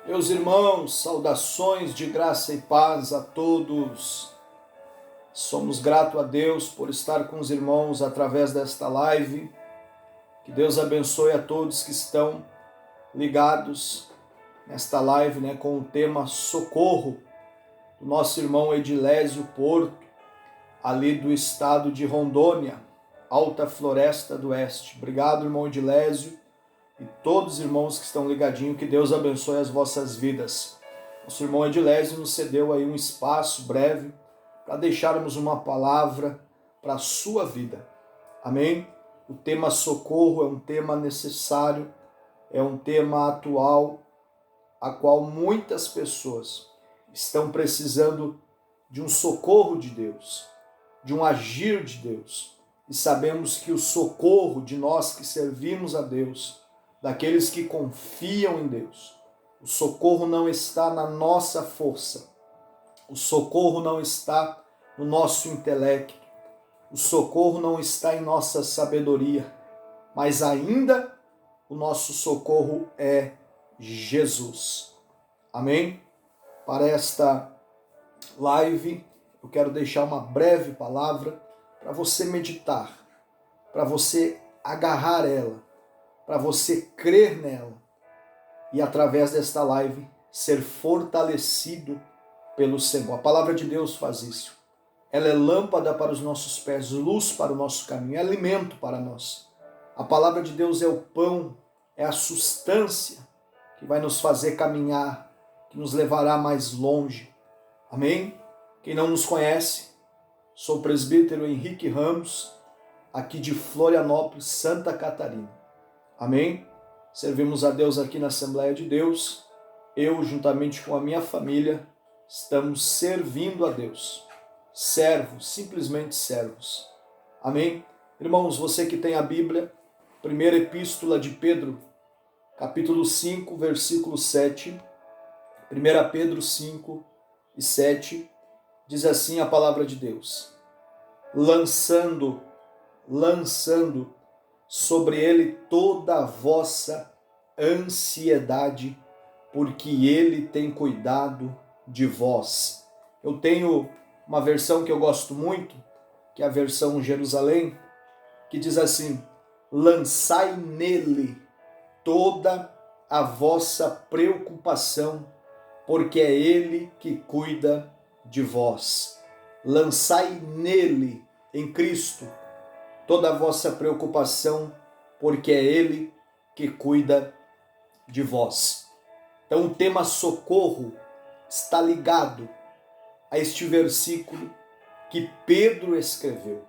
Meus irmãos, saudações de graça e paz a todos. Somos gratos a Deus por estar com os irmãos através desta live. Que Deus abençoe a todos que estão ligados nesta live, com o tema Socorro, do nosso irmão Edilésio Porto, ali do estado de Rondônia, Alta Floresta do Oeste. Obrigado, irmão Edilésio, e todos os irmãos que estão ligadinhos, que Deus abençoe as vossas vidas. Nosso irmão Edilésio nos cedeu aí um espaço breve para deixarmos uma palavra para a sua vida. Amém? O tema socorro é um tema necessário, é um tema atual, a qual muitas pessoas estão precisando de um socorro de Deus, de um agir de Deus. E sabemos que o socorro de nós que servimos a Deus, daqueles que confiam em Deus, o socorro não está na nossa força, o socorro não está no nosso intelecto, o socorro não está em nossa sabedoria, mas ainda o nosso socorro é Jesus. Amém? Para esta live, eu quero deixar uma breve palavra para você meditar, para você agarrar ela, para você crer nela e através desta live ser fortalecido pelo Senhor. A palavra de Deus faz isso. Ela é lâmpada para os nossos pés, luz para o nosso caminho, é alimento para nós. A palavra de Deus é o pão, é a sustância que vai nos fazer caminhar, que nos levará mais longe. Amém? Quem não nos conhece, sou o presbítero Henrique Ramos, aqui de Florianópolis, Santa Catarina. Amém? Servimos a Deus aqui na Assembleia de Deus. Eu, juntamente com a minha família, estamos servindo a Deus. Servos, simplesmente servos. Amém? Irmãos, você que tem a Bíblia, primeira epístola de Pedro, capítulo 5, versículo 7. 1 Pedro 5 e 7, diz assim a palavra de Deus: lançando sobre ele toda a vossa ansiedade, porque ele tem cuidado de vós. Eu tenho uma versão que eu gosto muito, que é a versão Jerusalém, que diz assim: lançai nele toda a vossa preocupação, porque é ele que cuida de vós. Lançai nele, em Cristo, toda a vossa preocupação, porque é ele que cuida de vós. Então o tema socorro está ligado a este versículo que Pedro escreveu.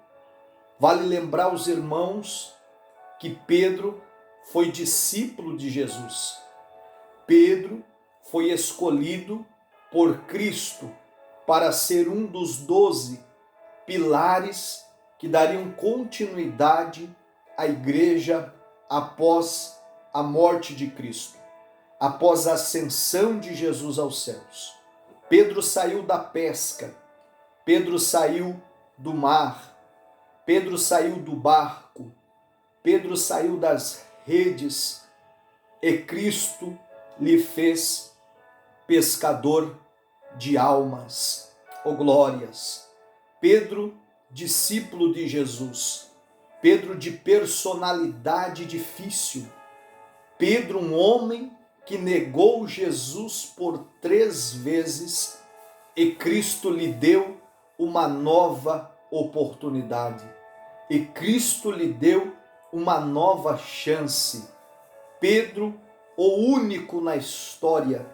Vale lembrar os irmãos que Pedro foi discípulo de Jesus. Pedro foi escolhido por Cristo para ser um dos 12 pilares que dariam continuidade à igreja após a morte de Cristo, após a ascensão de Jesus aos céus. Pedro saiu da pesca, Pedro saiu do mar, Pedro saiu do barco, Pedro saiu das redes e Cristo lhe fez pescador de almas. Oh glórias! Pedro, discípulo de Jesus, Pedro de personalidade difícil, Pedro, um homem que negou Jesus por 3 vezes e Cristo lhe deu uma nova oportunidade, e Cristo lhe deu uma nova chance. Pedro, o único na história,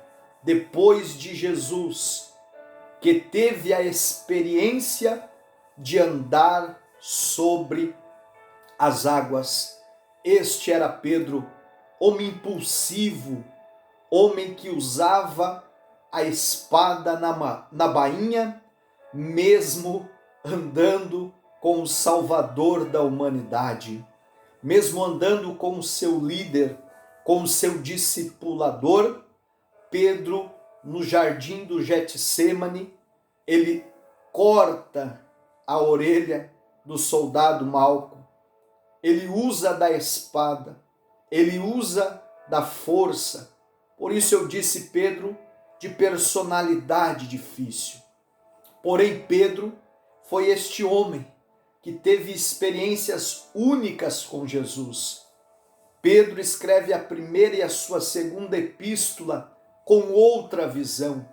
depois de Jesus, que teve a experiência de andar sobre as águas. Este era Pedro, homem impulsivo, homem que usava a espada na bainha, mesmo andando com o Salvador da humanidade, mesmo andando com o seu líder, com o seu discipulador. Pedro, no jardim do Getsêmani, ele corta a orelha do soldado Malco. Ele usa da espada, ele usa da força, Por isso eu disse Pedro, de personalidade difícil. Porém, Pedro foi este homem que teve experiências únicas com Jesus. Pedro escreve a primeira e a sua segunda epístola com outra visão.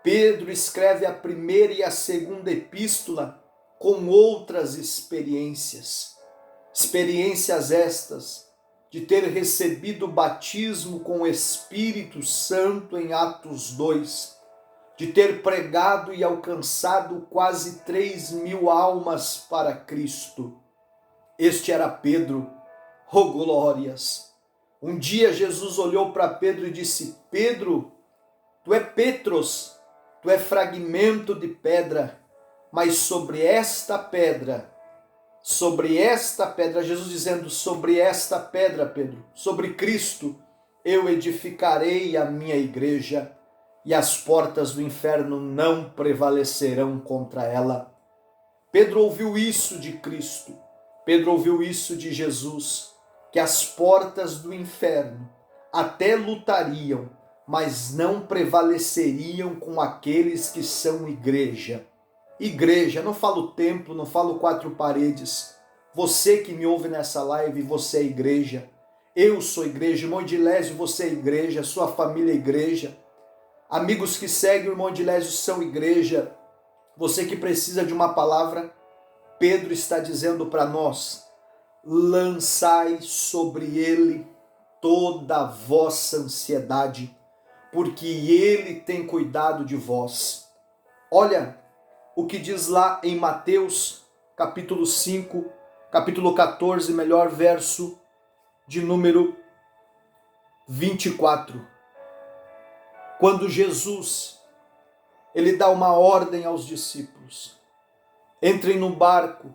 Pedro escreve a primeira e a segunda epístola com outras experiências. Experiências estas de ter recebido o batismo com o Espírito Santo em Atos 2, de ter pregado e alcançado quase 3.000 almas para Cristo. Este era Pedro. Oh, glórias! Um dia Jesus olhou para Pedro e disse: Pedro, tu é Petros, tu é fragmento de pedra, mas sobre esta pedra, Jesus dizendo, sobre esta pedra, Pedro, sobre Cristo, eu edificarei a minha igreja, e as portas do inferno não prevalecerão contra ela. Pedro ouviu isso de Cristo, Pedro ouviu isso de Jesus, que as portas do inferno até lutariam, mas não prevaleceriam com aqueles que são igreja. Igreja, não falo templo, não falo quatro paredes. Você que me ouve nessa live, você é igreja. Eu sou igreja, irmão Edilésio, você é igreja, sua família é igreja. Amigos que seguem o irmão Edilésio são igreja. Você que precisa de uma palavra, Pedro está dizendo para nós: lançai sobre ele toda a vossa ansiedade, porque ele tem cuidado de vós. Olha o que diz lá em Mateus, capítulo 5, capítulo 14, melhor, verso de número 24. Quando Jesus, ele dá uma ordem aos discípulos: entrem no barco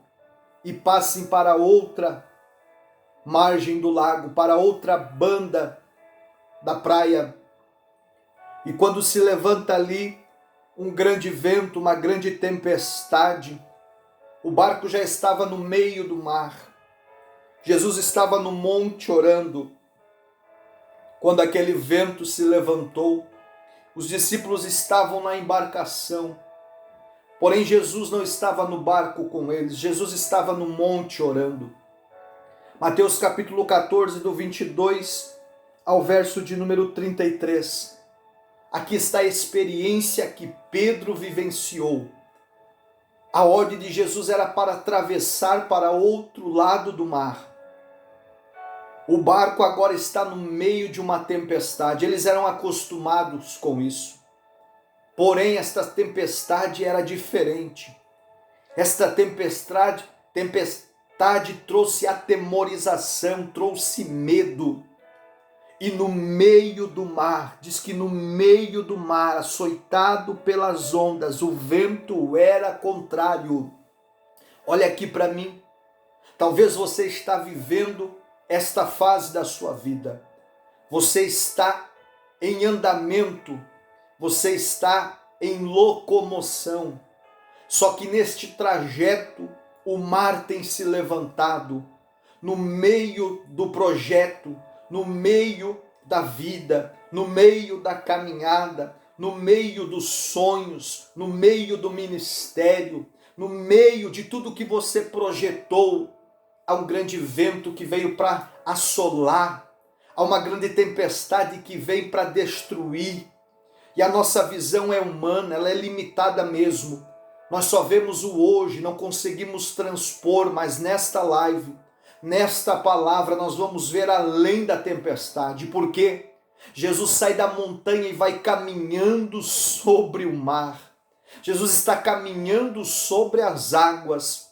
e passem para outra margem do lago, para outra banda da praia. E quando se levanta ali um grande vento, uma grande tempestade, o barco já estava no meio do mar. Jesus estava no monte orando. Quando aquele vento se levantou, os discípulos estavam na embarcação. Porém, Jesus não estava no barco com eles, Jesus estava no monte orando. Mateus capítulo 14, do 22 ao verso de número 33. Aqui está a experiência que Pedro vivenciou. A ordem de Jesus era para atravessar para outro lado do mar. O barco agora está no meio de uma tempestade. Eles eram acostumados com isso. Porém, esta tempestade era diferente. Esta tempestade trouxe atemorização, trouxe medo. E no meio do mar, diz que no meio do mar, açoitado pelas ondas, o vento era contrário. Olha aqui para mim. Talvez você está vivendo esta fase da sua vida. Você está em andamento, você está em locomoção. Só que neste trajeto, o mar tem se levantado no meio do projeto, no meio da vida, no meio da caminhada, no meio dos sonhos, no meio do ministério, no meio de tudo que você projetou. Há um grande vento que veio para assolar, há uma grande tempestade que vem para destruir. E a nossa visão é humana, ela é limitada mesmo. Nós só vemos o hoje, não conseguimos transpor, mas nesta live, nesta palavra, nós vamos ver além da tempestade. Por quê? Jesus sai da montanha e vai caminhando sobre o mar. Jesus está caminhando sobre as águas.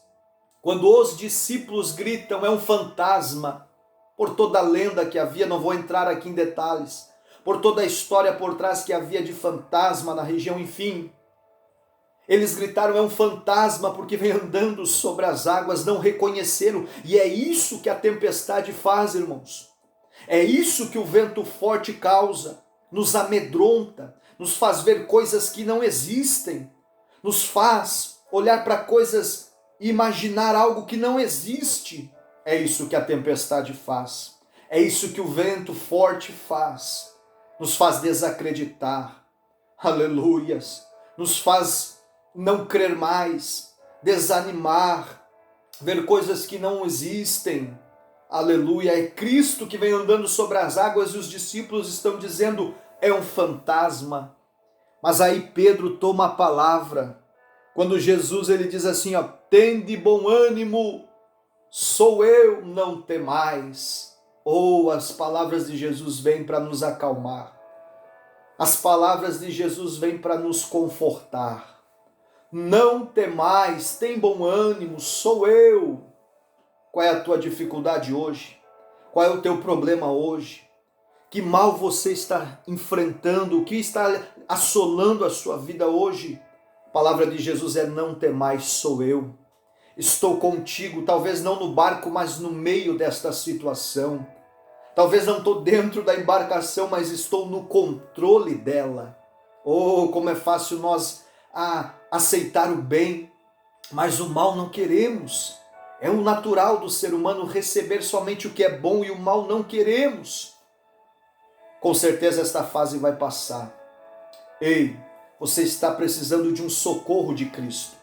Quando os discípulos gritam, é um fantasma, por toda a lenda que havia, não vou entrar aqui em detalhes, por toda a história por trás que havia de fantasma na região, enfim. Eles gritaram, é um fantasma, porque vem andando sobre as águas, não reconheceram. E é isso que a tempestade faz, irmãos. É isso que o vento forte causa. Nos amedronta, nos faz ver coisas que não existem, nos faz olhar para coisas e imaginar algo que não existe. É isso que a tempestade faz. É isso que o vento forte faz. nos faz desacreditar, aleluias, nos faz não crer mais, desanimar, ver coisas que não existem, aleluia. É Cristo que vem andando sobre as águas e os discípulos estão dizendo, é um fantasma. Mas aí Pedro toma a palavra, quando Jesus ele diz assim, ó, tende bom ânimo, sou eu, não temais. Oh, as palavras de Jesus vêm para nos acalmar. As palavras de Jesus vêm para nos confortar. Não temais, tem bom ânimo, sou eu. Qual é a tua dificuldade hoje? Qual é o teu problema hoje? Que mal você está enfrentando? O que está assolando a sua vida hoje? A palavra de Jesus é não temais, sou eu. Estou contigo, talvez não no barco, mas no meio desta situação. Talvez não estou dentro da embarcação, mas estou no controle dela. Oh, como é fácil nós aceitar o bem, mas o mal não queremos. É o natural do ser humano receber somente o que é bom e o mal não queremos. Com certeza esta fase vai passar. Ei, você está precisando de um socorro de Cristo.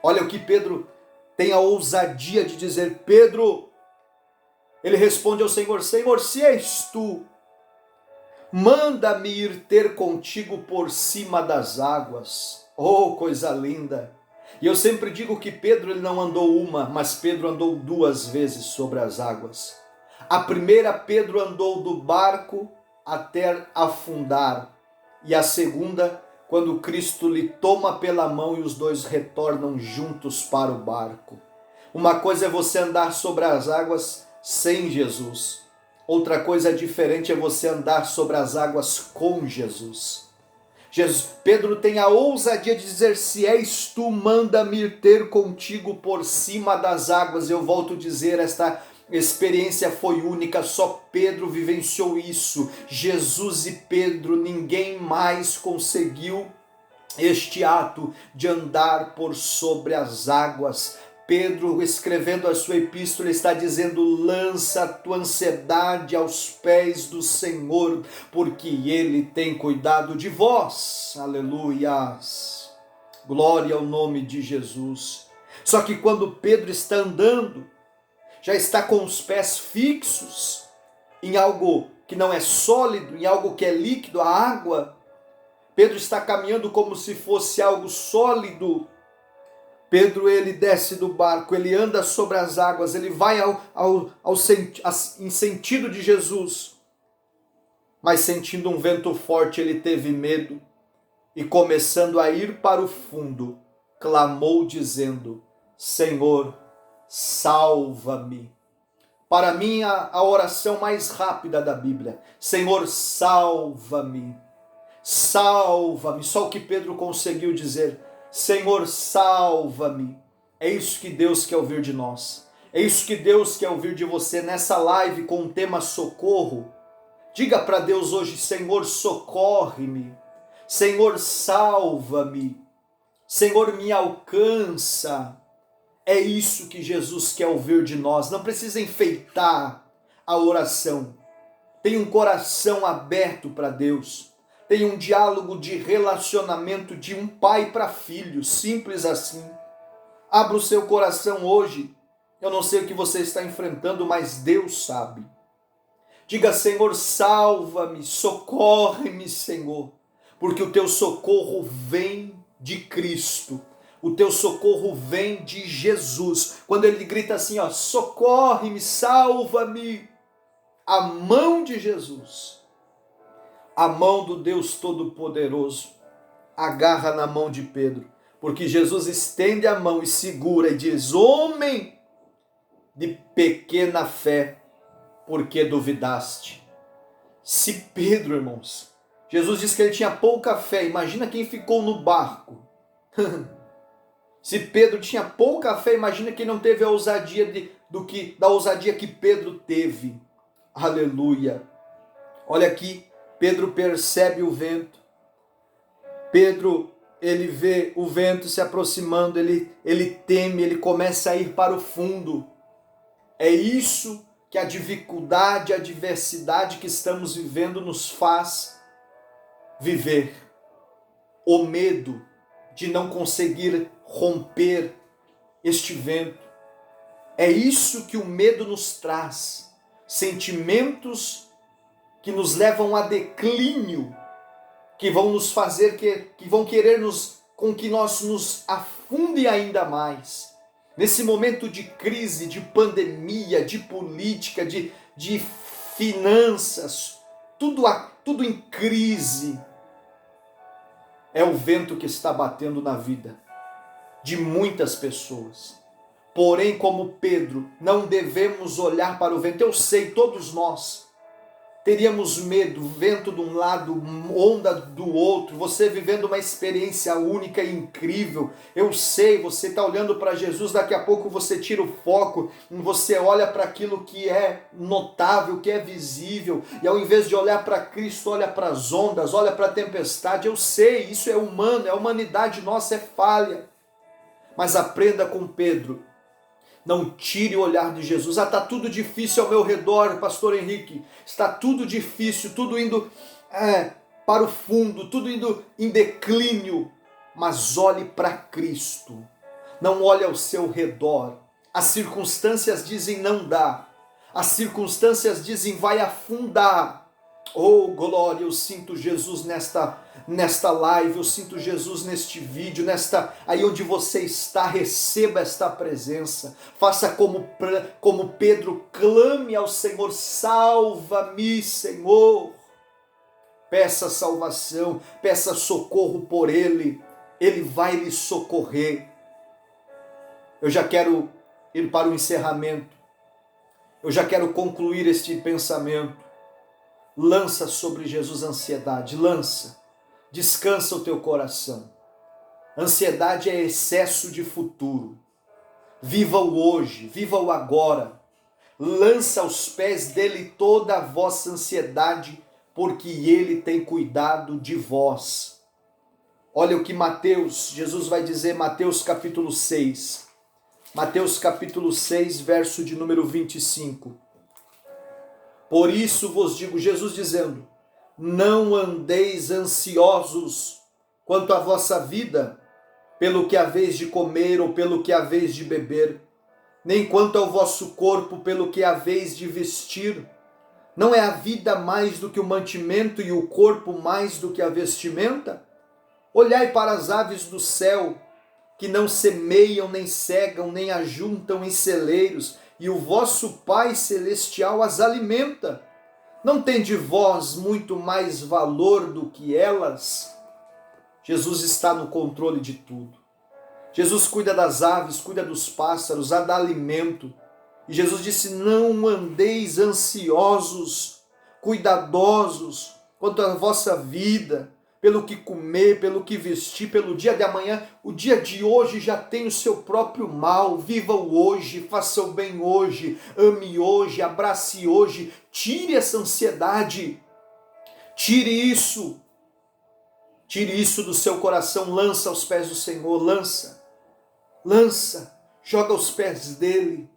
Olha o que Pedro tem a ousadia de dizer. Pedro, ele responde ao Senhor, Senhor, se és tu, manda-me ir ter contigo por cima das águas. Oh, coisa linda! E eu sempre digo que Pedro ele não andou uma, mas Pedro andou 2 vezes sobre as águas. A primeira, Pedro andou do barco até afundar. E a segunda, quando Cristo lhe toma pela mão e os dois retornam juntos para o barco. Uma coisa é você andar sobre as águas sem Jesus. Outra coisa diferente é você andar sobre as águas com Jesus. Pedro tem a ousadia de dizer, se és tu, manda-me ir ter contigo por cima das águas. Eu volto a dizer, esta experiência foi única, só Pedro vivenciou isso. Jesus e Pedro, ninguém mais conseguiu este ato de andar por sobre as águas. Pedro, escrevendo a sua epístola, está dizendo, lança a tua ansiedade aos pés do Senhor, porque Ele tem cuidado de vós. Aleluias! Glória ao nome de Jesus. Só que quando Pedro está andando, já está com os pés fixos em algo que não é sólido, em algo que é líquido, a água. Pedro está caminhando como se fosse algo sólido. Pedro, ele desce do barco, ele anda sobre as águas, ele vai em sentido de Jesus. Mas sentindo um vento forte, ele teve medo e começando a ir para o fundo, clamou dizendo, Senhor, salva-me. Para mim, a oração mais rápida da Bíblia, Senhor, salva-me, salva-me. Só o que Pedro conseguiu dizer, Senhor, salva-me. É isso que Deus quer ouvir de nós. É isso que Deus quer ouvir de você nessa live com o tema socorro. Diga para Deus hoje, Senhor, socorre-me. Senhor, salva-me. Senhor, me alcança. É isso que Jesus quer ouvir de nós. Não precisa enfeitar a oração. Tenha um coração aberto para Deus. Tem um diálogo de relacionamento de um pai para filho, simples assim. Abra o seu coração hoje. Eu não sei o que você está enfrentando, mas Deus sabe. Diga, Senhor, salva-me, socorre-me, Senhor, porque o teu socorro vem de Cristo. O teu socorro vem de Jesus. Quando ele grita assim, ó, socorre-me, salva-me, a mão de Jesus, a mão do Deus Todo-Poderoso agarra na mão de Pedro, porque Jesus estende a mão e segura e diz, homem de pequena fé, por que duvidaste? Se Pedro, irmãos, Jesus disse que ele tinha pouca fé, imagina quem ficou no barco. Se Pedro tinha pouca fé, imagina quem não teve a ousadia da ousadia que Pedro teve. Aleluia. Olha aqui, Pedro percebe o vento. Pedro, ele vê o vento se aproximando, ele teme, ele começa a ir para o fundo. É isso que a dificuldade, a adversidade que estamos vivendo nos faz. viver, o medo de não conseguir romper este vento. É isso que o medo nos traz, sentimentos que nos levam a declínio, que vão nos fazer, que vão querer com que nós nos afunde ainda mais. Nesse momento de crise, de pandemia, de política, de finanças, tudo em crise, é o vento que está batendo na vida de muitas pessoas. Porém, como Pedro, não devemos olhar para o vento. Eu sei, todos nós teríamos medo, vento de um lado, onda do outro, você vivendo uma experiência única e incrível. Eu sei, você está olhando para Jesus, daqui a pouco você tira o foco, você olha para aquilo que é notável, que é visível, e ao invés de olhar para Cristo, olha para as ondas, olha para a tempestade. Eu sei, isso é humano, a humanidade nossa é falha. Mas aprenda com Pedro. Não tire o olhar de Jesus. Está tudo difícil ao meu redor, pastor Henrique. Está tudo difícil, tudo indo para o fundo, tudo indo em declínio. Mas olhe para Cristo. Não olhe ao seu redor. As circunstâncias dizem não dá. As circunstâncias dizem vai afundar. Oh, glória, eu sinto Jesus nesta live, eu sinto Jesus neste vídeo, aí onde você está, receba esta presença. Faça como Pedro, clame ao Senhor, salva-me, Senhor. Peça salvação, peça socorro por Ele vai lhe socorrer. Eu já quero ir para o encerramento, eu já quero concluir este pensamento. Lança sobre Jesus a ansiedade, lança, descansa o teu coração. Ansiedade é excesso de futuro. Viva o hoje, viva o agora. Lança aos pés dele toda a vossa ansiedade, porque ele tem cuidado de vós. Olha o que Jesus vai dizer, Mateus capítulo 6. Mateus capítulo 6, verso de número 25. Por isso vos digo, Jesus dizendo, não andeis ansiosos quanto à vossa vida, pelo que haveis de comer ou pelo que haveis de beber, nem quanto ao vosso corpo, pelo que haveis de vestir. Não é a vida mais do que o mantimento e o corpo mais do que a vestimenta? Olhai para as aves do céu, que não semeiam, nem cegam, nem ajuntam em celeiros, e o vosso Pai Celestial as alimenta. Não tende vós muito mais valor do que elas? Jesus está no controle de tudo. Jesus cuida das aves, cuida dos pássaros, dá alimento. E Jesus disse, não andeis ansiosos, cuidadosos quanto à vossa vida, pelo que comer, pelo que vestir, pelo dia de amanhã. O dia de hoje já tem o seu próprio mal. Viva o hoje, faça o bem hoje, ame hoje, abrace hoje. Tire essa ansiedade, tire isso do seu coração, lança aos pés do Senhor, lança, joga aos pés dele.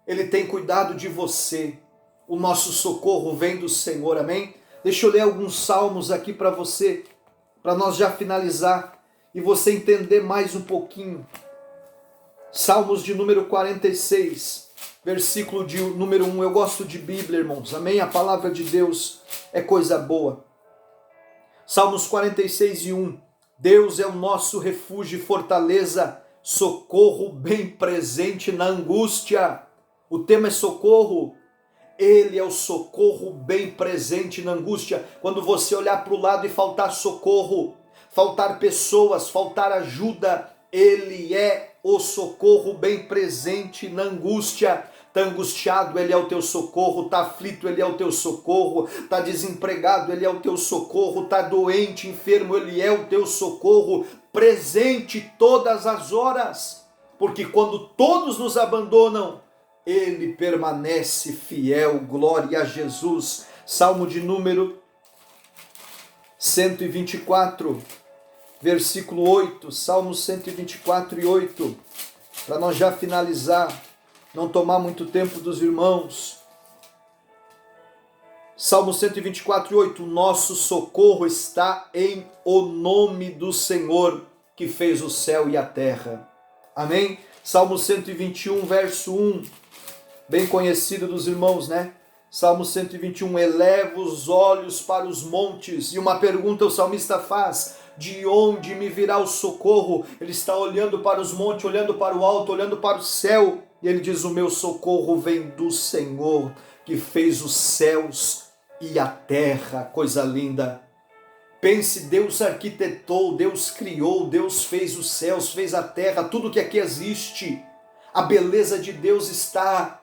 Ele tem cuidado de você. O nosso socorro vem do Senhor, amém? Deixa eu ler alguns salmos aqui para você, para nós já finalizar e você entender mais um pouquinho. Salmos de número 46, versículo de número 1. Eu gosto de Bíblia, irmãos, amém? A palavra de Deus é coisa boa. Salmos 46 e 1. Deus é o nosso refúgio e fortaleza, socorro bem presente na angústia. O tema é socorro. Ele é o socorro bem presente na angústia. Quando você olhar para o lado e faltar socorro, faltar pessoas, faltar ajuda, Ele é o socorro bem presente na angústia. Está angustiado, Ele é o teu socorro. Está aflito, Ele é o teu socorro. Está desempregado, Ele é o teu socorro. Está doente, enfermo, Ele é o teu socorro. Presente todas as horas. Porque quando todos nos abandonam, Ele permanece fiel. Glória a Jesus. Salmo de número 124, versículo 8. Salmo 124 e 8. Para nós já finalizar, não tomar muito tempo dos irmãos. Salmo 124:8, nosso socorro está em o nome do Senhor, que fez o céu e a terra. Amém? Salmo 121, verso 1, bem conhecido dos irmãos, né? Salmo 121, eleva os olhos para os montes, e uma pergunta o salmista faz, de onde me virá o socorro? Ele está olhando para os montes, olhando para o alto, olhando para o céu, e ele diz, o meu socorro vem do Senhor, que fez os céus e a terra. Coisa linda. Pense, Deus arquitetou, Deus criou, Deus fez os céus, fez a terra, tudo que aqui existe. A beleza de Deus está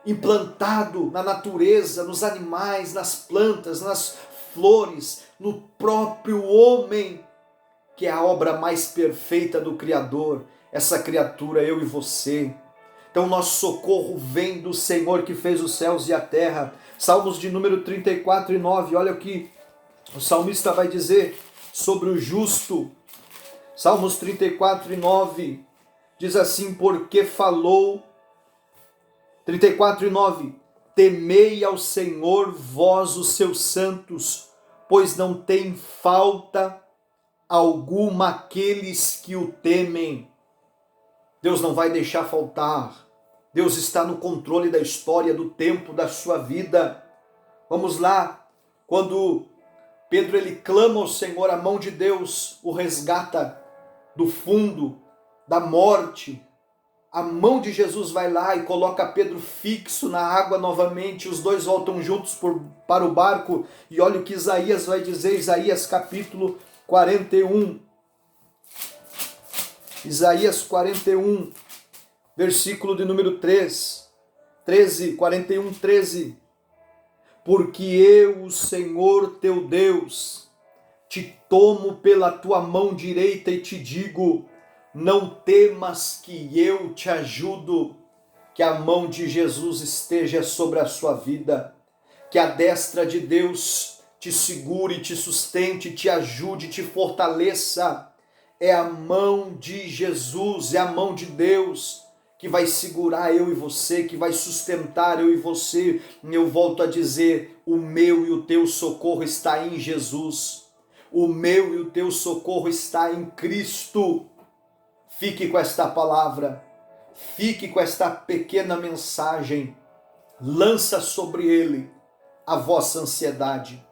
implantado na natureza, nos animais, nas plantas, nas flores, no próprio homem, que é a obra mais perfeita do Criador. Essa criatura, eu e você. Então nosso socorro vem do Senhor que fez os céus e a terra. Salmos de número 34:9, olha o que o salmista vai dizer sobre o justo. Salmos 34:9, diz assim, porque falou, 34:9, temei ao Senhor vós os seus santos, pois não tem falta alguma aqueles que o temem. Deus não vai deixar faltar. Deus está no controle da história, do tempo, da sua vida. Vamos lá, quando Pedro ele clama ao Senhor, a mão de Deus o resgata do fundo, da morte. A mão de Jesus vai lá e coloca Pedro fixo na água novamente, os dois voltam juntos para o barco, e olha o que Isaías vai dizer, Isaías capítulo 41. Isaías 41, versículo de número 41:13. Porque eu, o Senhor teu Deus, te tomo pela tua mão direita e te digo, não temas que eu te ajudo. Que a mão de Jesus esteja sobre a sua vida, que a destra de Deus te segure, te sustente, te ajude, te fortaleça. É a mão de Jesus, é a mão de Deus que vai segurar eu e você, que vai sustentar eu e você. Eu volto a dizer, o meu e o teu socorro está em Jesus. O meu e o teu socorro está em Cristo. Fique com esta palavra, fique com esta pequena mensagem, lança sobre ele a vossa ansiedade,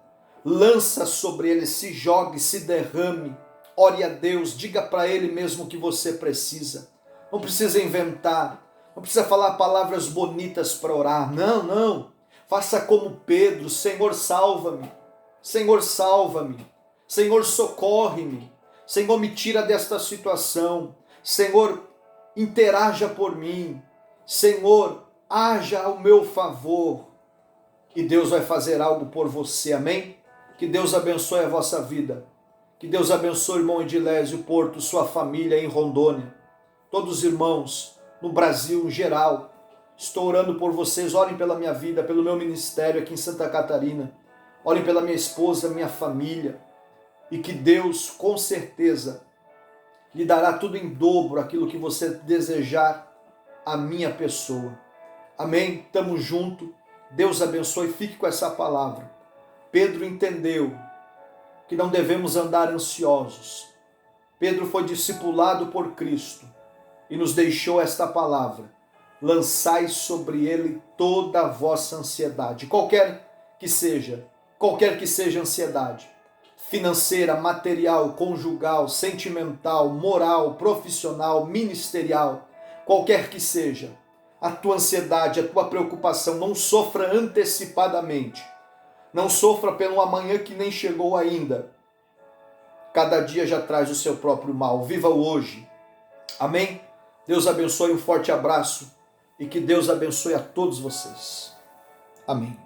lança sobre ele, se jogue, se derrame, ore a Deus, diga para ele mesmo o que você precisa, não precisa inventar, não precisa falar palavras bonitas para orar, não, faça como Pedro, Senhor salva-me, Senhor salva-me, Senhor socorre-me, Senhor me tira desta situação, Senhor, interaja por mim. Senhor, haja ao meu favor. E Deus vai fazer algo por você, amém? Que Deus abençoe a vossa vida. Que Deus abençoe o irmão Edilésio Porto, sua família em Rondônia. Todos os irmãos no Brasil em geral. Estou orando por vocês. Orem pela minha vida, pelo meu ministério aqui em Santa Catarina. Orem pela minha esposa, minha família. E que Deus, com certeza, lhe dará tudo em dobro aquilo que você desejar a minha pessoa. Amém? Tamo junto. Deus abençoe. Fique com essa palavra. Pedro entendeu que não devemos andar ansiosos. Pedro foi discipulado por Cristo e nos deixou esta palavra. Lançai sobre ele toda a vossa ansiedade. Qualquer que seja a ansiedade. Financeira, material, conjugal, sentimental, moral, profissional, ministerial, qualquer que seja, a tua ansiedade, a tua preocupação, não sofra antecipadamente, não sofra pelo amanhã que nem chegou ainda. Cada dia já traz o seu próprio mal, viva o hoje, amém? Deus abençoe, um forte abraço e que Deus abençoe a todos vocês, amém.